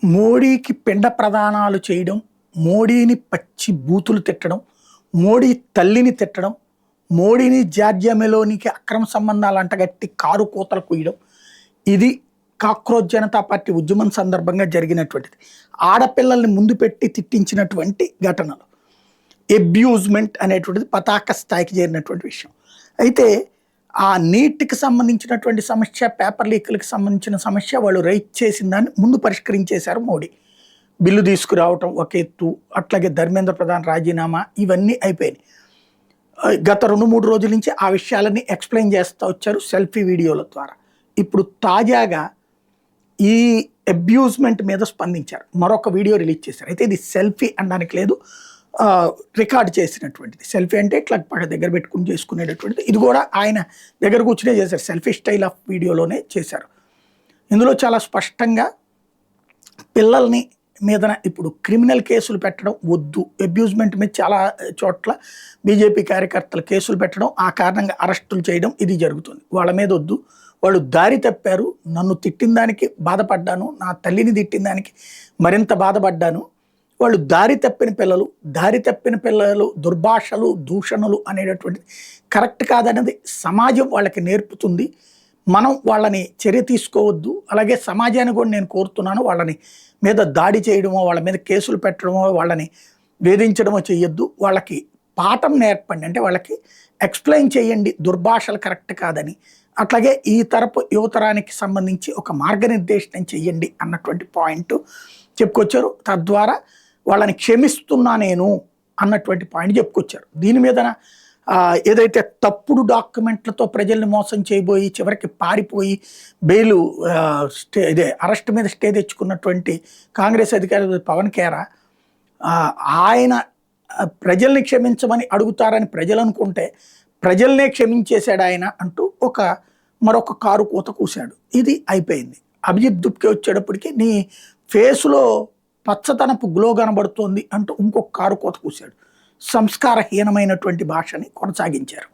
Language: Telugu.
మోడీకి పిండ ప్రదానాలు చేయడం, మోడీని పచ్చి బూతులు తిట్టడం, మోడీ తల్లిని తిట్టడం, మోడీని జార్జియా మెలోనికి అక్రమ సంబంధాలు అంటగట్టి కారు కూతలు కుయ్యడం, ఇది కాక్రోచ్ జనతా పార్టీ ఉద్యమం సందర్భంగా జరిగినటువంటిది. ఆడపిల్లల్ని ముందు పెట్టి తిట్టించినటువంటి ఘటనలు. అబ్యూజ్మెంట్ అనేటువంటిది పతాక స్థాయికి చేరినటువంటి విషయం. అయితే ఆ నీట్కి సంబంధించినటువంటి సమస్య, పేపర్ లీకులకు సంబంధించిన సమస్య వాళ్ళు రైట్ చేసిన దాన్ని ముందు పరిష్కరించేశారు మోడీ. బిల్లు తీసుకురావటం ఒక ఎత్తు, అట్లాగే ధర్మేంద్ర ప్రధాన్ రాజీనామా, ఇవన్నీ అయిపోయినాయి. గత 2-3 రోజుల నుంచి ఆ విషయాలన్నీ ఎక్స్ప్లెయిన్ చేస్తూ వచ్చారు సెల్ఫీ వీడియోల ద్వారా. ఇప్పుడు తాజాగా ఈ అబ్యూజ్మెంట్ మీద స్పందించారు, మరొక వీడియో రిలీజ్ చేశారు. అయితే ఇది సెల్ఫీ అనడానికి లేదు, రికార్డ్ చేసినటువంటిది. సెల్ఫీ అంటే ఇట్లా పక్క దగ్గర పెట్టుకుని చేసుకునేటటువంటిది. ఇది కూడా ఆయన దగ్గర కూర్చునే చేశారు, సెల్ఫీ స్టైల్ ఆఫ్ వీడియోలోనే చేశారు. ఇందులో చాలా స్పష్టంగా పిల్లల్ని మీదన ఇప్పుడు క్రిమినల్ కేసులు పెట్టడం వద్దు, అబ్యూజ్మెంట్ మీద చాలా చోట్ల బీజేపీ కార్యకర్తలు కేసులు పెట్టడం, ఆ కారణంగా అరెస్టులు చేయడం, ఇది జరుగుతుంది. వాళ్ళ మీద వద్దు, వాళ్ళు దారి తప్పారు, నన్ను తిట్టిన దానికి బాధపడ్డాను, నా తల్లిని తిట్టిన దానికి మరింత బాధపడ్డాను, వాళ్ళు దారి తప్పిన పిల్లలు దుర్భాషలు, దూషణలు అనేటటువంటిది కరెక్ట్ కాదనేది సమాజం వాళ్ళకి నేర్పుతుంది. మనం వాళ్ళని చర్య తీసుకోవద్దు. అలాగే సమాజాన్ని కూడా నేను కోరుతున్నాను, వాళ్ళని మీద దాడి చేయడమో, వాళ్ళ మీద కేసులు పెట్టడమో, వాళ్ళని వేధించడమో చేయొద్దు. వాళ్ళకి పాఠం నేర్పండి, అంటే వాళ్ళకి ఎక్స్ప్లెయిన్ చేయండి దుర్భాషలు కరెక్ట్ కాదని. అట్లాగే ఈ తరపు యువతరానికి సంబంధించి ఒక మార్గనిర్దేశనం చెయ్యండి అన్నటువంటి పాయింట్ చెప్పుకొచ్చారు. తద్వారా వాళ్ళని క్షమిస్తున్నా నేను అన్నటువంటి పాయింట్ చెప్పుకొచ్చారు. దీని మీద ఏదైతే తప్పుడు డాక్యుమెంట్లతో ప్రజల్ని మోసం చేయబోయి చివరికి పారిపోయి బెయిలు అరెస్ట్ మీద స్టే తెచ్చుకున్నటువంటి కాంగ్రెస్ అధికారి పవన్ ఖేరా, ఆయన ప్రజల్ని క్షమించమని అడుగుతారని ప్రజలు అనుకుంటే ప్రజల్నే క్షమించేశాడు ఆయన అంటూ మరొక కారు కూత కూశాడు. ఇది అయిపోయింది. అభిజిత్ దుప్కే వచ్చేటప్పటికి నీ ఫేసులో పచ్చతనపు గ్లో కనబడుతోంది అంటూ ఇంకొక కారు కోత కూశాడు. సంస్కారహీనమైనటువంటి భాషని కొనసాగించారు.